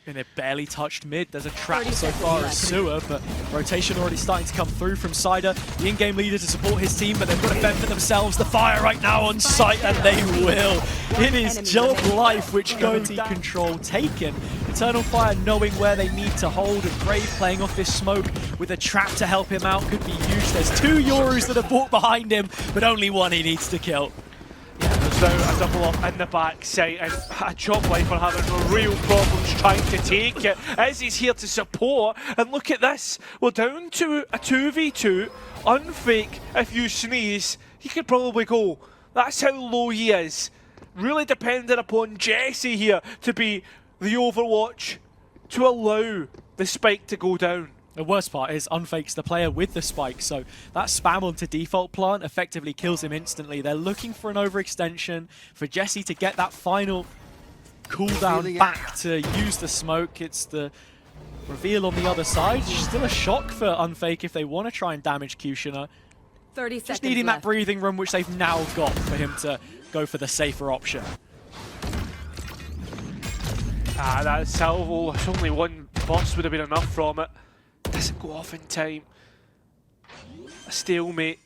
And it barely touched mid. There's a trap so far as sewer, but rotation already starting to come through from Cyder. The in-game leader to support his team, but they've got to fend for themselves. The fire right now on site, and they will. It is Joblife which goes down. Control taken. Eternal Fire knowing where they need to hold, and Brave playing off this smoke with a trap to help him out could be huge. There's 2 Yorus that have walked behind him, but only one he needs to kill. Yeah, there's now a double up in the back side, and Joblife are having real problems trying to take it. Izzy's here to support, and look at this. We're down to a 2v2. UNFAKE, if you sneeze, he could probably go. That's how low he is. Really dependent upon Jesse here to be the Overwatch to allow the spike to go down. The worst part is UNFAKE's the player with the spike, so that spam onto default plant effectively kills him instantly. They're looking for an overextension, for Jesse to get that final cooldown back to use the smoke. It's the reveal on the other side. Still a shock for UNFAKE if they want to try and damage QutionerX. 30 seconds Just needing left. that breathing room, which they've now got for him to go for the safer option. That salvo, there's only one burst would have been enough from it. Doesn't go off in time. A stalemate.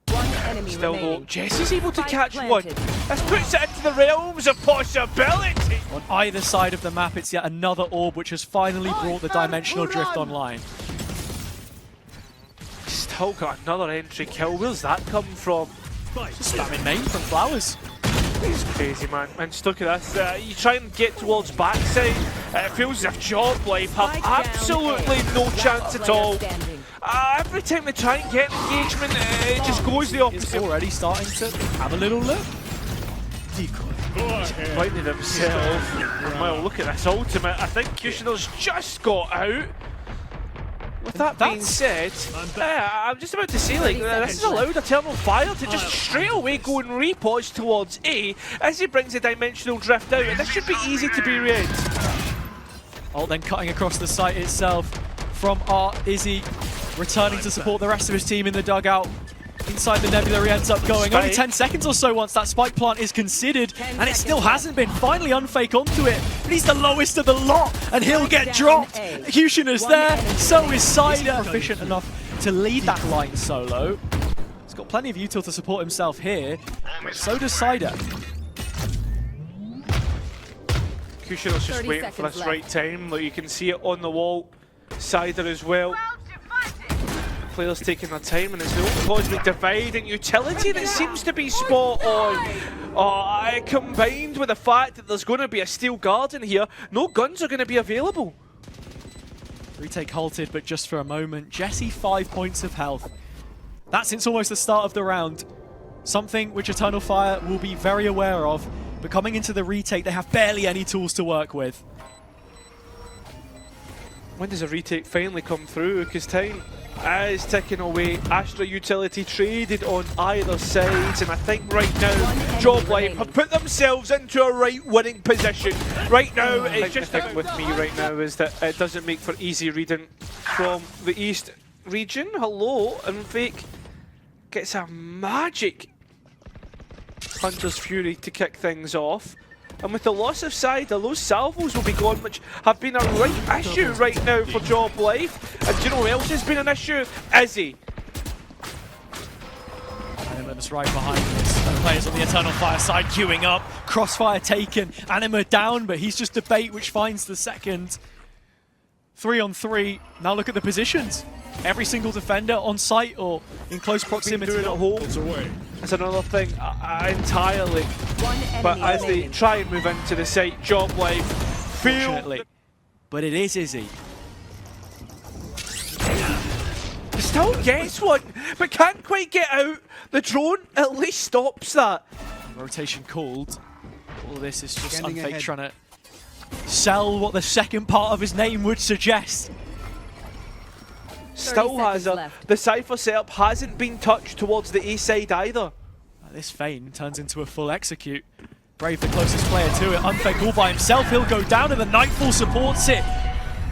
One enemy Still remaining. though, Jesse's able to Spike catch planted. one. This puts it into the realms of possibility. On either side of the map, it's yet another orb which has finally brought the dimensional drift online. Still got another entry kill. Where's that come from? Spamming main from Flowers. He's crazy, man. And just look at this. You try and get towards backside. It feels as if Joblife have absolutely no chance at all. Every time they try and get engagement, it just goes the opposite. It's already starting to have a little look. He's blinded himself. Well, look at this ultimate. I think QutionerX just got out. With that being said, I'm just about to say, like, this has allowed Eternal Fire to just straight away go and repause towards A as he brings the dimensional drift out, and this should be easy to be read. Oh, then cutting across the site itself from Izzy, returning to support the rest of his team in the dugout. Inside the nebula he ends up going. Only 10 seconds or so once that spike plant is considered, and it still hasn't been. Finally UNFAKE onto it, but he's the lowest of the lot, and he'll get dropped. QutionerX there, so is Cyder. Efficient enough to lead that line solo. He's got plenty of util to support himself here, but so does Cyder. QutionerX just waiting for this right time. Look, you can see it on the wall. Cyder as well. Players taking their time, and it's the only cosmic divide and utility that seems to be spot on. Combined with the fact that there's going to be a steel garden here, no guns are going to be available. Retake halted, but just for a moment. Jesse 5 points of health. That's since almost the start of the round. Something which Eternal Fire will be very aware of, but coming into the retake, they have barely any tools to work with. When does a retake finally come through? Because time is ticking away. Astra utility traded on either sides, and I think right now Joblife have put themselves into a right winning position. Right now, it's just the thing with me right now is that it doesn't make for easy reading from the east region. Hello, UNFAKE gets a magic Hunter's Fury to kick things off. And with the loss of Cyder, those salvos will be gone, which have been a right issue right now for Joblife. And do you know who else has been an issue? Izzy. Anima's right behind us. The players on the Eternal Fire side queuing up. Crossfire taken. Anima down, but he's just a bait which finds the second. 3 on 3. Now look at the positions. Every single defender on site or in close proximity at home. That's another thing entirely. But as they try and move into the site, Joblife feel. But it is Izzy. Still gets one, but can't quite get out. The drone at least stops that. Rotation called. All this is just UNFAKE trying to sell what the second part of his name would suggest. Still has the Cypher setup hasn't been touched towards the A side either. This feign turns into a full execute. Brave the closest player to it. UNFAKE all by himself. He'll go down, and the Nightfall supports it.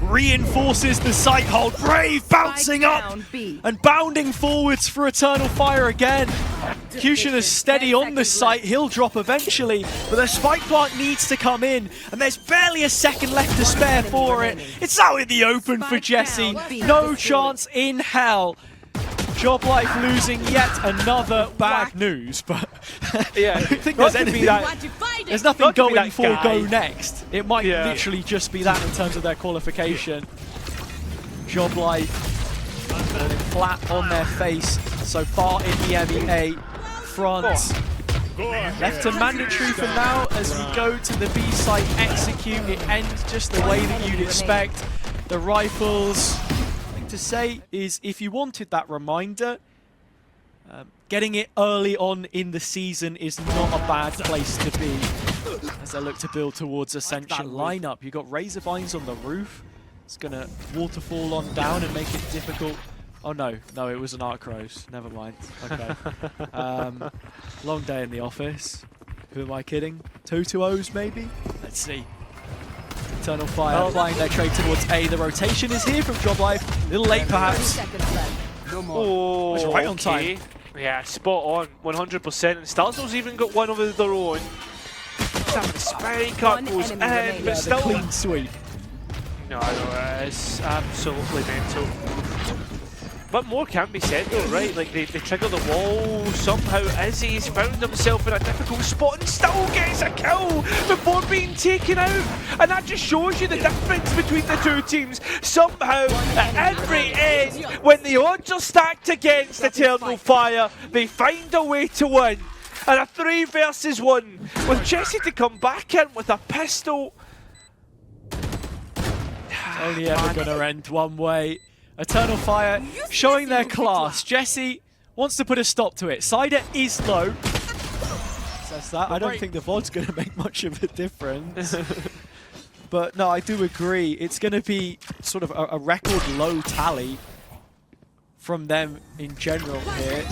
Reinforces the site hold. Brave bouncing up and bounding forwards for Eternal Fire again. QutionerX steady on the site, he'll drop eventually, but the spike plant needs to come in, and there's barely a second left to spare for it. It's out in the open for Jesse, no chance in hell. Joblife losing yet another bad news, but Yeah, I don't think there's anything there's nothing not to be going that for guy. Go Next. It might Yeah. literally just be that in terms of their qualification. Joblife falling flat on their face so far in the MEA front. Left to mandatory for now as we go to the B site, execute. It ends just the way that you'd expect. The rifles, thing to say is if you wanted that reminder, getting it early on in the season is not a bad place to be as they look to build towards Ascension lineup. You've got Razor Vines on the roof. It's going to waterfall on down and make it difficult. Oh no, it was an Arc Rose. Never mind. Okay. Long day in the office. Who am I kidding? 2-2-0s maybe? Let's see. Eternal Fire applying their trade towards A. The rotation is here from Joblife. A little late perhaps. Oh, Was right on time. Yeah, spot on, 100%. And starxo's even got one of their own. Having the spike up goes in, but The still. clean sweep. No, it's absolutely mental. But more can be said though, right? Like they trigger the wall, somehow Izzy's found himself in a difficult spot and still gets a kill before being taken out. And that just shows you the difference between the two teams. Somehow, at every end, when the odds are stacked against Eternal Fire, they find a way to win. And a 3 versus 1, with Jesse to come back in with a pistol. Only ever going to end one way. Eternal Fire showing their class. Jesse wants to put a stop to it. Cyder is low. Says that. I don't think the VOD's going to make much of a difference. But no, I do agree. It's going to be sort of a record low tally from them in general here.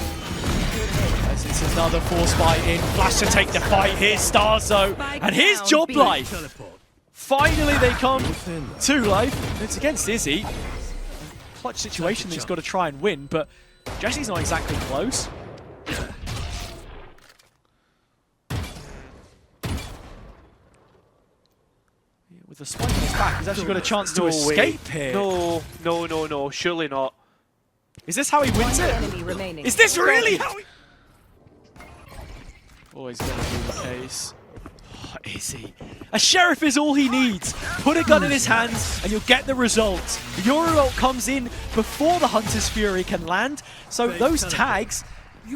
As it's another force fight in. Flash to take the fight. Here's starxo. And here's Joblife. Finally they come to life. It's against Izzy. Clutch situation that he's got to try and win, but Jesse's not exactly close. With the spike in his back, he's actually got a chance to escape here. No, surely not. Is this how he wins it? Is this really how he... Always going to be the case. Oh, Izzy. A sheriff is all he needs. Put a gun in his hands and you'll get the results. Your ult comes in before the Hunter's Fury can land, so those tags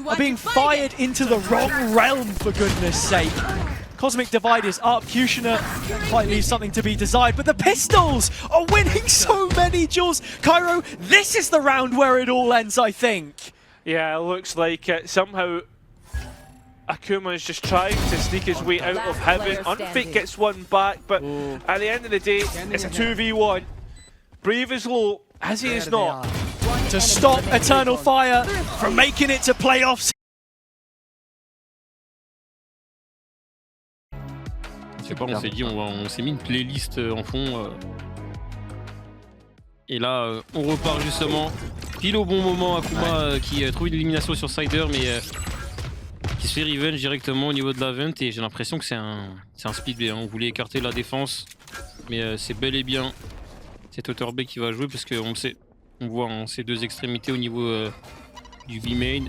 are being fired into the wrong realm, for goodness sake. Cosmic Divide is up. QutionerX might leave something to be desired, but the pistols are winning so many duels. Cairo, this is the round where it all ends, I think. Yeah, it looks like somehow Akuma is just trying to sneak his way out of heaven. UNFAKE gets one back, but at the end of the day, it's a 2v1. Brave is low, as he is not. To stop Eternal Fire from making it to playoffs. Je sais pas, on s'est dit, on s'est mis une playlist en fond. Et là, on repart justement pile au bon moment. Akuma qui trouve une élimination sur Cyder, mais qui se fait revenge directement au niveau de la vente. Et j'ai l'impression que c'est un split B. On voulait écarter la défense, mais c'est bel et bien cette hauteur B qui va jouer, parce qu'on le sait. On voit ces deux extrémités au niveau du B-main.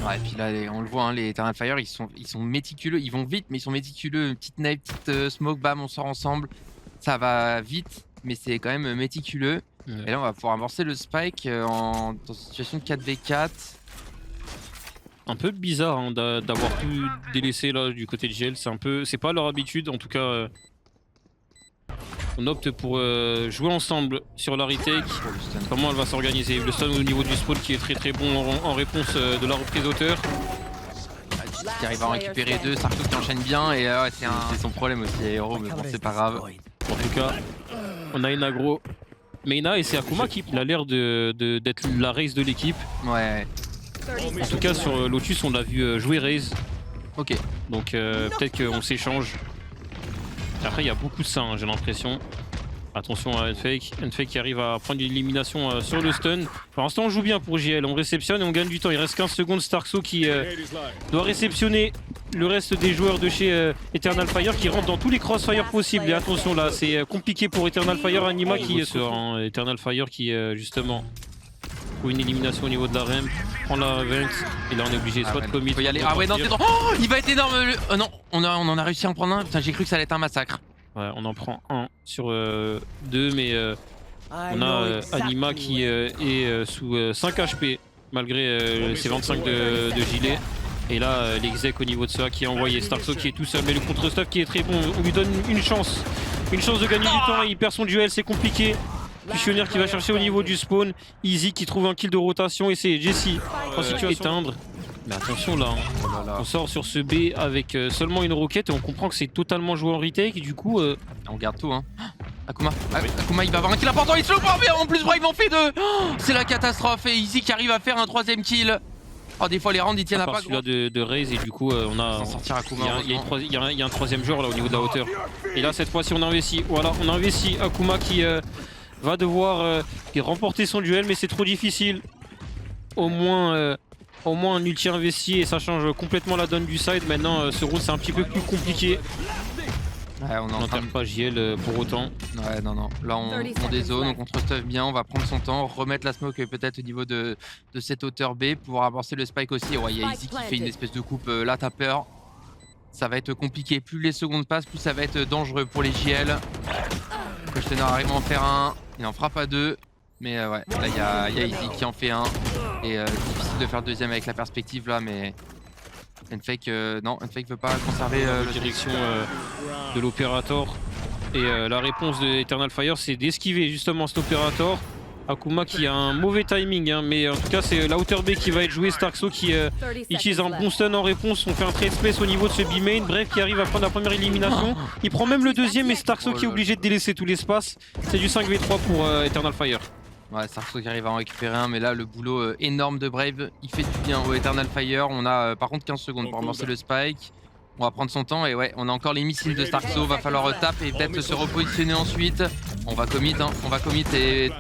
Ouais, et puis là, on le voit, hein, les Eternal Fire, ils sont méticuleux, ils vont vite, mais ils sont méticuleux. Une petite knife, petite smoke, bam, on sort ensemble. Ça va vite, mais c'est quand même méticuleux. Ouais. Et là, on va pouvoir amorcer le spike dans une situation de 4v4. Un peu bizarre hein, d'avoir tout délaissé là du côté de GL. C'est pas leur habitude, en tout cas. On opte pour jouer ensemble sur la retake. Comment elle va s'organiser. Le stun au niveau du spawn qui est très très bon en réponse de la reprise d'auteur. Qui arrive à en récupérer deux, starxo qui enchaîne bien, et ouais, c'est son problème aussi, Aero, mais bon, c'est pas grave. En tout cas, on a une aggro Meina et c'est Akuma qui a l'air d'être la race de l'équipe. Ouais. En tout cas, sur Lotus, on l'a vu jouer race. Ok. Donc peut-être qu'on s'échange. Après, il y a beaucoup de ça, hein, j'ai l'impression. Attention à UNFAKE. UNFAKE qui arrive à prendre une élimination sur le stun. Pour l'instant, on joue bien pour JL. On réceptionne et on gagne du temps. Il reste 15 secondes. starxo qui doit réceptionner le reste des joueurs de chez Eternal Fire qui rentrent dans tous les crossfire possibles. Et attention là, c'est compliqué pour Eternal Fire. Anima qui est sur Eternal Fire qui justement trouve une élimination au niveau de la ramp. Prend la vente. Et là, on est obligé soit de commit. Faut y aller. Ah ouais, non, c'est trop. Oh, il va être énorme. Oh non, on en a réussi à en prendre un. Putain, j'ai cru que ça allait être un massacre. Ouais, on en prend un sur 2, mais on a Anima qui est sous 5 HP malgré ses 25 de gilet. Et là, l'exec au niveau de cela qui est envoyé. starxo qui est tout seul, mais le contre-stuff qui est très bon. On lui donne une chance de gagner du temps. Il perd son duel, c'est compliqué. QutionerX qui va chercher au niveau du spawn. Izzy qui trouve un kill de rotation et c'est Jessie en situation éteindre. Mais attention là, on sort sur ce B avec seulement une roquette et on comprend que c'est totalement joué en retake. Du coup, on garde tout hein. Akuma, il va avoir un kill important, il se loupe en plus Brave en fait deux. C'est la catastrophe et Izzy qui arrive à faire un 3ème kill. Oh, des fois les rounds ils tiennent à pas. Celui-là de Raze et du coup on a sortir Akuma. Il y a un 3ème joueur là au niveau de la hauteur. Et là cette fois-ci on a investi. Voilà, on a investi Akuma qui va devoir remporter son duel mais c'est trop difficile. Au moins un ulti investi et ça change complètement la donne du side. Maintenant ce round c'est un petit peu plus compliqué. Ouais, on n'enterre pas JL pour autant. Ouais, non. Là, on dézone, on contre-stuff bien, on va prendre son temps, remettre la smoke peut-être au niveau de cette hauteur B, pouvoir amorcer le spike aussi. Ouais, il y a Izzy qui fait une espèce de coupe. Là, t'as peur. Ça va être compliqué. Plus les secondes passent, plus ça va être dangereux pour les JL. QutionerX arrive à en faire un. Il en fera pas deux. Mais ouais, là, il y a Izzy qui en fait un. Et difficile de faire le deuxième avec la perspective là, mais... UNFAKE, non, UNFAKE veut pas conserver la direction de l'opérateur. Et la réponse de Eternal Fire, c'est d'esquiver justement cet opérateur. Akuma qui a un mauvais timing, hein, mais en tout cas, c'est la hauteur B qui va être jouée. starxo qui utilise un bon stun en réponse. On fait un trade space au niveau de ce B-main. Bref, qui arrive à prendre la première élimination. Il prend même le deuxième, mais starxo qui est obligé de délaisser tout l'espace. C'est du 5v3 pour Eternal Fire. Ouais, starxo qui arrive à en récupérer un, mais là le boulot énorme de Brave, il fait du bien au Eternal Fire. On a par contre 15 secondes pour amorcer le spike. On va prendre son temps et ouais, on a encore les missiles de starxo, va falloir taper et peut-être se repositionner ensuite. On va commit, hein, et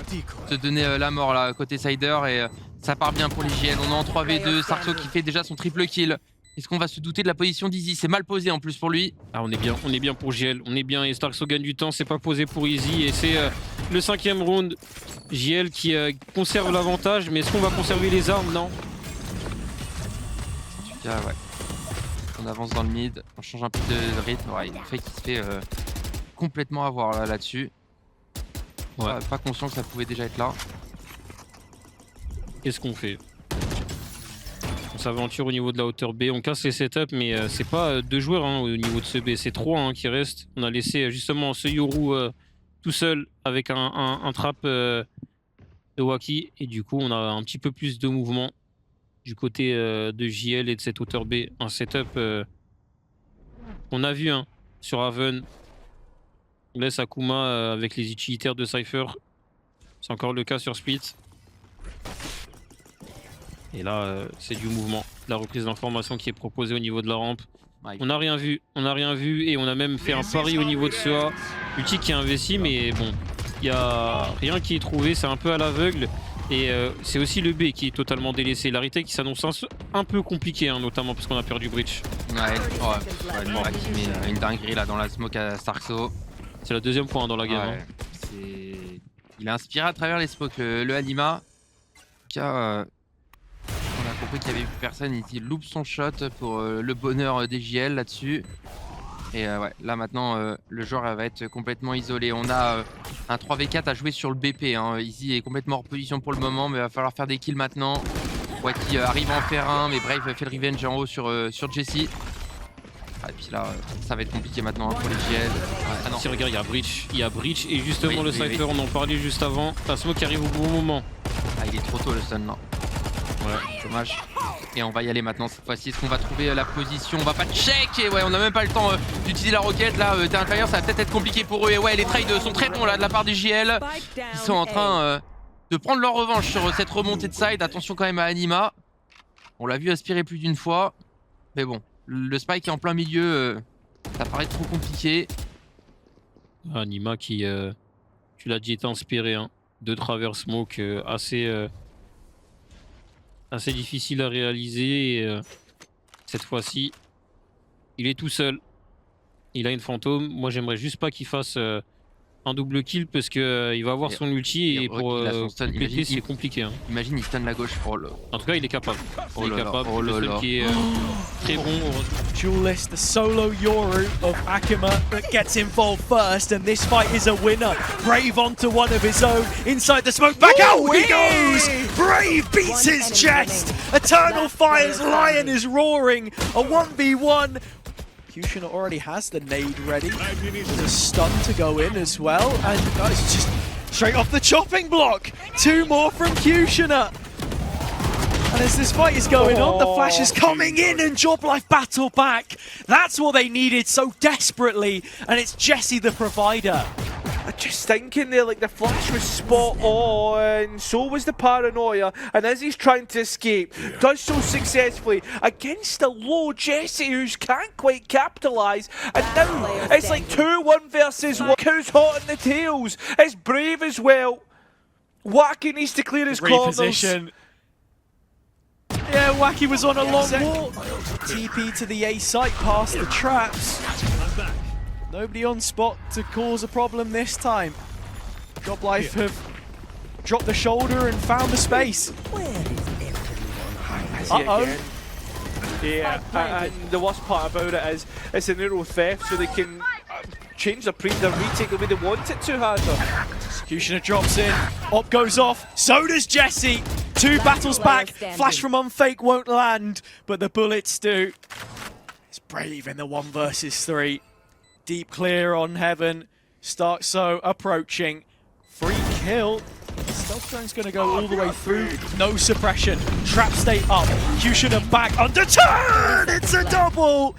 se donner la mort là côté Cyder et ça part bien pour les JL. On est en 3v2, starxo qui fait déjà son triple kill. Est-ce qu'on va se douter de la position d'Izzy? C'est mal posé en plus pour lui. Ah, on est bien pour JL, on est bien et starxo gagne du temps, c'est pas posé pour Izzy et c'est le 5ème round. JL qui conserve l'avantage, mais est-ce qu'on va conserver les armes? Non. En tout cas, ouais. On avance dans le mid, on change un peu de rythme. Ouais, il fait qu'il se fait complètement avoir là-dessus. Ouais. Pas conscient que ça pouvait déjà être là. Qu'est-ce qu'on fait? On s'aventure au niveau de la hauteur B, on casse les setups, mais c'est pas deux joueurs hein, au niveau de ce B, c'est 3 hein, qui restent. On a laissé justement ce Yoru tout seul avec un trap de wackie et du coup on a un petit peu plus de mouvement du côté de JL et de cette hauteur B. Un setup qu'on a vu hein, sur Haven. On laisse Akuma avec les utilitaires de Cypher. C'est encore le cas sur Split. Et là c'est du mouvement, la reprise d'information qui est proposée au niveau de la rampe. On n'a rien vu, et on a même fait un pari au niveau de ce A. Ulti qui est investi, mais bon, il n'y a rien qui est trouvé, c'est un peu à l'aveugle. Et c'est aussi le B qui est totalement délaissé. La retake qui s'annonce un peu compliqué, hein, notamment parce qu'on a perdu Breach. Ouais, qui met une dinguerie là dans la smoke à starxo. C'est la deuxième fois hein, dans la game. Ouais, hein. Il est inspiré à travers les smokes, le Anima. On a compris qu'il n'y avait plus personne, il loupe son shot pour le bonheur des JL là-dessus. Et ouais, là maintenant, le joueur va être complètement isolé. On a un 3v4 à jouer sur le BP. Hein. Izzy est complètement hors position pour le moment, mais il va falloir faire des kills maintenant. Wackie arrive à en faire un, mais Brave fait le revenge en haut sur Jessie. Ah, et puis là, ça va être compliqué maintenant hein, pour les JL. Ah non. Si regarde, il y a Breach et justement le Cypher, on en parlait juste avant. La smoke arrive au bon moment. Ah, il est trop tôt le stun là. Ouais, dommage. Et on va y aller maintenant cette fois-ci. Est-ce qu'on va trouver la position? On va pas check. Et ouais, on a même pas le temps d'utiliser la roquette là. Eternal Fire, ça va peut-être être compliqué pour eux. Et ouais, les trades sont très bons là de la part des JL. Ils sont en train de prendre leur revanche sur cette remontée de side. Attention quand même à Anima. On l'a vu aspirer plus d'une fois. Mais bon, le spike est en plein milieu. Ça paraît trop compliqué. Anima qui Tu l'as dit, était inspiré. Hein. De travers smoke assez difficile à réaliser. Et, cette fois-ci, il est tout seul. Il a une fantôme. Moi, j'aimerais juste pas qu'il fasse un double kill parce que il va avoir son ulti et pour péter, c'est compliqué. Hein. Imagine, il stun la gauche pour le. En tout cas, il est capable. Oh il est là capable. là, oh le là seul là. qui est très bon. Duelist, the solo Yoru of Akuma that gets involved first, and this fight is a winner. Brave onto one of his own, inside the smoke, back out he goes! Brave beats his chest! Eternal Fire's lion is roaring, a 1v1. QutionerX already has the nade ready. There's a stun to go in as well, and it's just straight off the chopping block. 2 more from QutionerX. And as this fight is going on, the flash is coming in and Joblife battle back. That's what they needed so desperately, and it's Jesse the provider. I'm just thinking there, like the flash was spot on, so was the paranoia, and as he's trying to escape, does so successfully against a low Jesse who can't quite capitalise, and now it's like 2-1 versus 1. Who's hot on the tails? It's Brave as well. Wackie needs to clear his corners. Reposition. Yeah, Wackie was on a long walk. TP to the A site past the traps. Nobody on spot to cause a problem this time. Joblife have dropped the shoulder and found the space. Uh-oh. Yeah, and the worst part about it is it's a neural theft, so they can change their retake the way they want it to, Hazard. QutionerX drops in, op goes off, so does Jesse. 2 battles back, flash from UNFAKE won't land, but the bullets do. It's Brave in the 1 versus 3. Deep clear on Heaven, starxo approaching. Free kill. Stealth drone's going to go all the way through. No suppression. Trap state up. QutionerX back. Under turn! It's a double!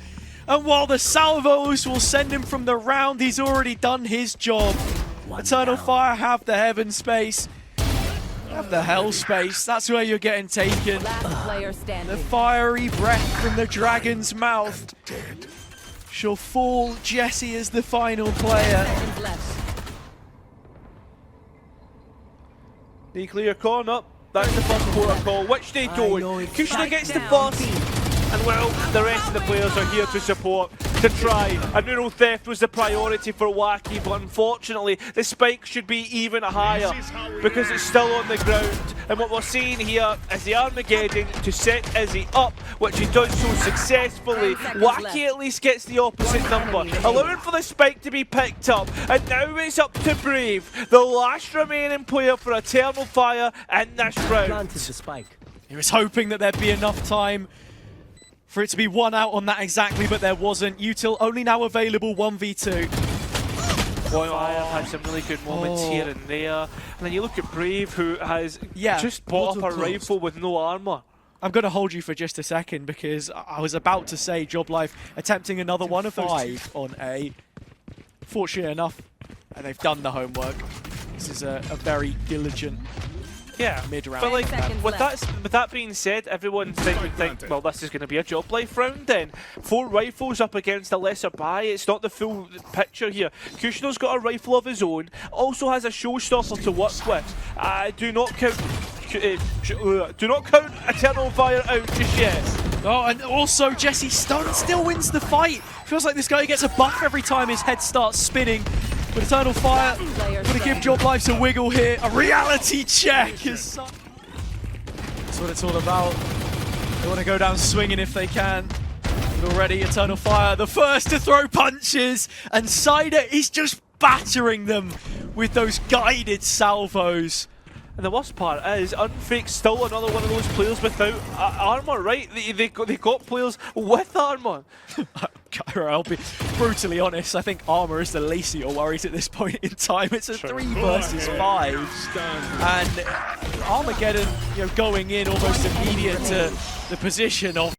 And while the salvos will send him from the round, he's already done his job. Eternal Fire have the Heaven space. Have the Hell space. That's where you're getting taken. Last player The standing. fiery breath from the dragon's mouth shall fall Jesse as the final player. Seconds left. They clear corner. That's the first protocol. Which they don't. QutionerX gets the first. And well, the rest of the players are here to support, to try. A neural theft was the priority for Wackie, but unfortunately the spike should be even higher because it's still on the ground. And what we're seeing here is the Armageddon to set Izzy up, which he does so successfully. Wackie at least gets the opposite number, allowing for the spike to be picked up. And now it's up to Brave, the last remaining player for Eternal Fire in this round. He was hoping that there'd be enough time for it to be 1 out on that exactly, but there wasn't. Util only now available 1v2. Boy, I have had some really good moments here and there. And then you look at Brave, who has just bought up a rifle with no armor. I'm going to hold you for just a second because I was about to say Joblife attempting another one of those 5 on A. Fortunate enough, they've done the homework. This is a very diligent mid-round. But like, with that being said, everyone would think, well, this is going to be a Joblife round then. 4 rifles up against a lesser buy. It's not the full picture here. QutionerX's got a rifle of his own, also has a showstopper to work with. Do not count Eternal Fire out just yet. Oh, and also Jesse Stun still wins the fight. Feels like this guy gets a buff every time his head starts spinning. But Eternal Fire going to give Joblife a wiggle here. A reality check. That's what it's all about. They want to go down swinging if they can. But already Eternal Fire, the first to throw punches. And Cyder is just battering them with those guided salvos. And the worst part is, UNFAKE's still another one of those players without armor, right? They got players with armor. I'll be brutally honest, I think armor is the least of your worries at this point in time. It's a 3 versus 5. And Armageddon, going in almost immediate to the position of